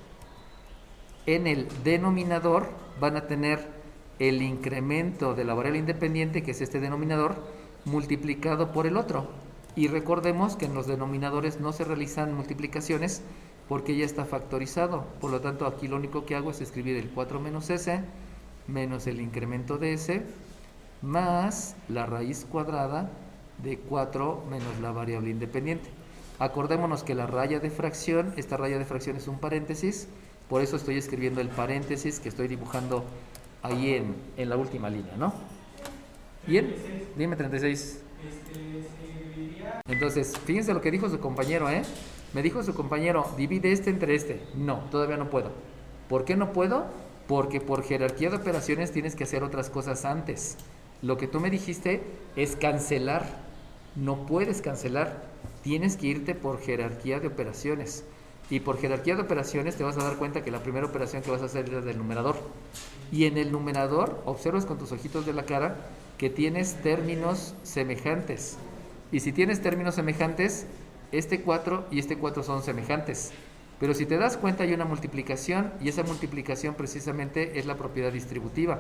en el denominador van a tener el incremento de la variable independiente, que es este denominador, multiplicado por el otro. Y recordemos que en los denominadores no se realizan multiplicaciones porque ya está factorizado. Por lo tanto, aquí lo único que hago es escribir el 4 menos s menos el incremento de s más la raíz cuadrada de 4 menos la variable independiente. Acordémonos que la raya de fracción, esta raya de fracción es un paréntesis, por eso estoy escribiendo el paréntesis que estoy dibujando ahí en la última línea, ¿no? Bien, dime 36. Entonces, fíjense lo que dijo su compañero, Me dijo su compañero, divide este entre este. No, todavía no puedo. ¿Por qué no puedo? Porque por jerarquía de operaciones tienes que hacer otras cosas antes. Lo que tú me dijiste es cancelar. No puedes cancelar. Tienes que irte por jerarquía de operaciones. Y por jerarquía de operaciones te vas a dar cuenta que la primera operación que vas a hacer es del numerador. Y en el numerador observas con tus ojitos de la cara que tienes términos semejantes. Y si tienes términos semejantes, este 4 y este 4 son semejantes. Pero si te das cuenta hay una multiplicación y esa multiplicación precisamente es la propiedad distributiva.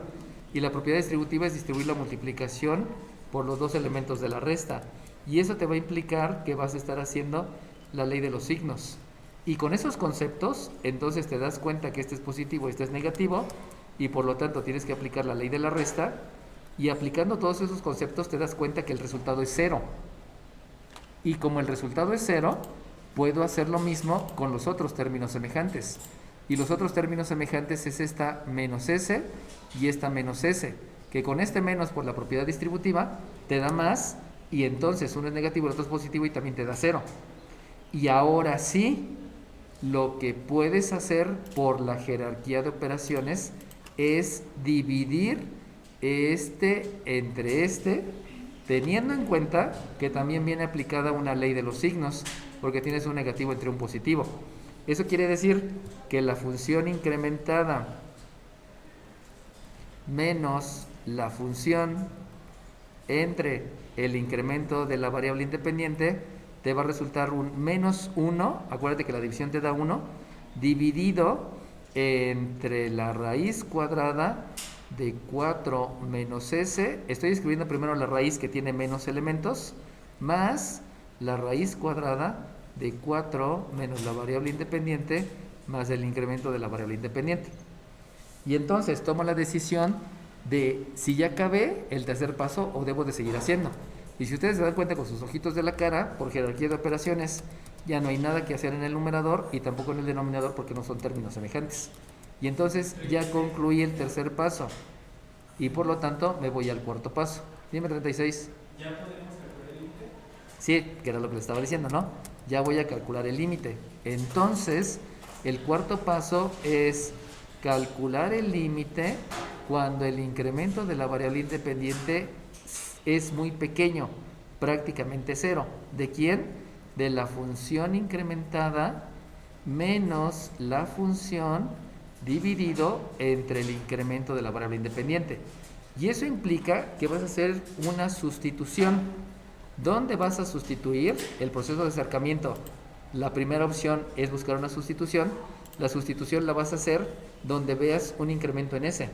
Y la propiedad distributiva es distribuir la multiplicación por los dos elementos de la resta. Y eso te va a implicar que vas a estar haciendo la ley de los signos. Y con esos conceptos, entonces te das cuenta que este es positivo y este es negativo, y por lo tanto tienes que aplicar la ley de la resta, y aplicando todos esos conceptos te das cuenta que el resultado es 0. Y como el resultado es 0, puedo hacer lo mismo con los otros términos semejantes. Y los otros términos semejantes es esta menos s y esta menos s, que con este menos por la propiedad distributiva te da más, y entonces uno es negativo y el otro es positivo y también te da 0. Y ahora sí, lo que puedes hacer por la jerarquía de operaciones es dividir este entre este, teniendo en cuenta que también viene aplicada una ley de los signos, porque tienes un negativo entre un positivo. Eso quiere decir que la función incrementada menos la función entre el incremento de la variable independiente te va a resultar un menos 1, acuérdate que la división te da 1, dividido entre la raíz cuadrada de 4 menos s, estoy escribiendo primero la raíz que tiene menos elementos, más la raíz cuadrada de 4 menos la variable independiente, más el incremento de la variable independiente. Y entonces tomo la decisión de si ya acabé el tercer paso o debo de seguir haciendo. Y si ustedes se dan cuenta con sus ojitos de la cara, por jerarquía de operaciones, ya no hay nada que hacer en el numerador y tampoco en el denominador porque no son términos semejantes. Y entonces ya concluí el tercer paso y por lo tanto me voy al cuarto paso. Dime 36. ¿Ya podemos calcular el límite? Sí, que era lo que le estaba diciendo, ¿no? Ya voy a calcular el límite. Entonces, el cuarto paso es calcular el límite cuando el incremento de la variable independiente es muy pequeño, prácticamente 0. ¿De quién? De la función incrementada menos la función dividido entre el incremento de la variable independiente. Y eso implica que vas a hacer una sustitución. ¿Dónde vas a sustituir? El proceso de acercamiento. La primera opción es buscar una sustitución. La sustitución la vas a hacer donde veas un incremento en S.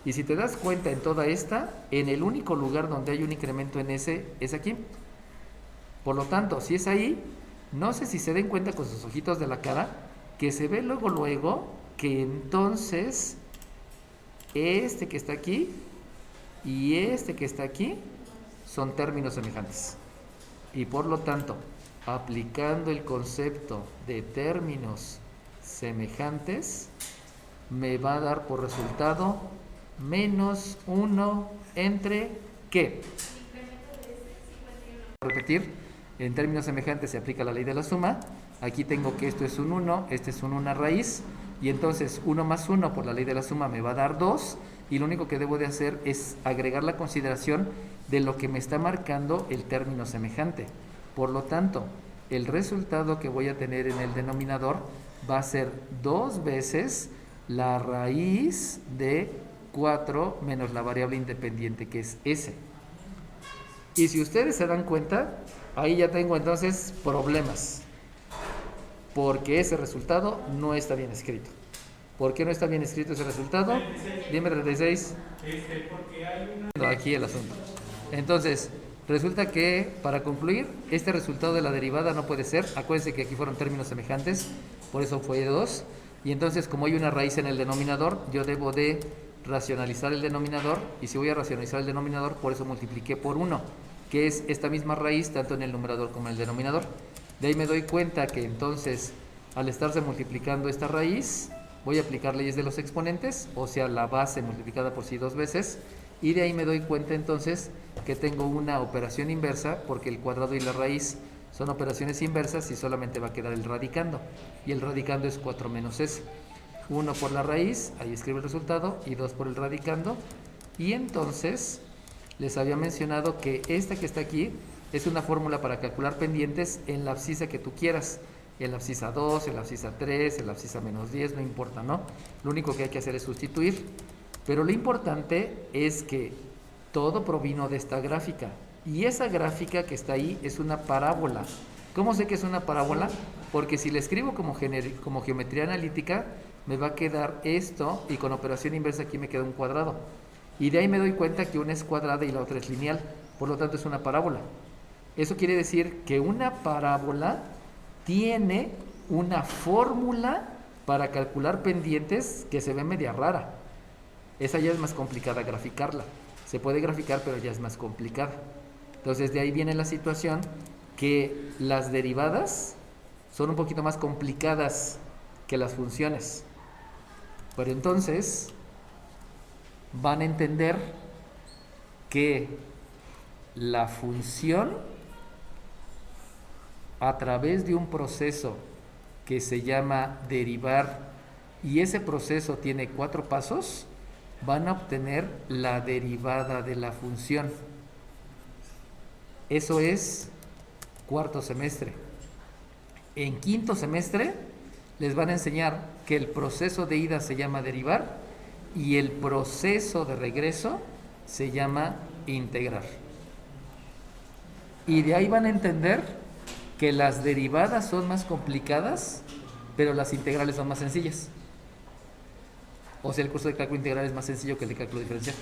Y si te das cuenta en toda esta, en el único lugar donde hay un incremento en S es aquí. Por lo tanto, si es ahí, no sé si se den cuenta con sus ojitos de la cara, que se ve luego que entonces este que está aquí y este que está aquí son términos semejantes. Y por lo tanto, aplicando el concepto de términos semejantes, me va a dar por resultado menos 1 entre ¿qué? Repetir, en términos semejantes se aplica la ley de la suma. Aquí tengo que esto es un 1, este es una raíz, y entonces 1 más 1 por la ley de la suma me va a dar 2, y lo único que debo de hacer es agregar la consideración de lo que me está marcando el término semejante. Por lo tanto, el resultado que voy a tener en el denominador va a ser 2 veces la raíz de 4 menos la variable independiente que es s. Y si ustedes se dan cuenta, ahí ya tengo entonces problemas, porque ese resultado no está bien escrito. ¿Por qué no está bien escrito ese resultado? 36. Dime 36. Porque hay una... Aquí el asunto. Entonces, resulta que, para concluir, este resultado de la derivada no puede ser. Acuérdense que aquí fueron términos semejantes, por eso fue 2. Y entonces, como hay una raíz en el denominador, yo debo de racionalizar el denominador. Y si voy a racionalizar el denominador, por eso multipliqué por 1, que es esta misma raíz tanto en el numerador como en el denominador. De ahí me doy cuenta que entonces, al estarse multiplicando esta raíz, voy a aplicar leyes de los exponentes, o sea, la base multiplicada por sí 2 veces, y de ahí me doy cuenta entonces que tengo una operación inversa, porque el cuadrado y la raíz son operaciones inversas y solamente va a quedar el radicando, y el radicando es 4 menos s. 1 por la raíz, ahí escribo el resultado, y 2 por el radicando, y entonces les había mencionado que esta que está aquí es una fórmula para calcular pendientes en la abscisa que tú quieras. El abscisa 2, el abscisa 3, el abscisa menos 10, no importa, ¿no? Lo único que hay que hacer es sustituir. Pero lo importante es que todo provino de esta gráfica. Y esa gráfica que está ahí es una parábola. ¿Cómo sé que es una parábola? Porque si la escribo como geometría analítica, me va a quedar esto, y con operación inversa aquí me queda un cuadrado. Y de ahí me doy cuenta que una es cuadrada y la otra es lineal. Por lo tanto, es una parábola. Eso quiere decir que una parábola tiene una fórmula para calcular pendientes que se ve media rara. Esa ya es más complicada graficarla. Se puede graficar, pero ya es más complicada. Entonces, de ahí viene la situación que las derivadas son un poquito más complicadas que las funciones. Pero entonces, van a entender que la función, a través de un proceso que se llama derivar, y ese proceso tiene 4 pasos, van a obtener la derivada de la función. Eso es cuarto semestre. En quinto semestre les van a enseñar que el proceso de ida se llama derivar y el proceso de regreso se llama integrar. Y de ahí van a entender que las derivadas son más complicadas, pero las integrales son más sencillas. O sea, el curso de cálculo integral es más sencillo que el de cálculo diferencial.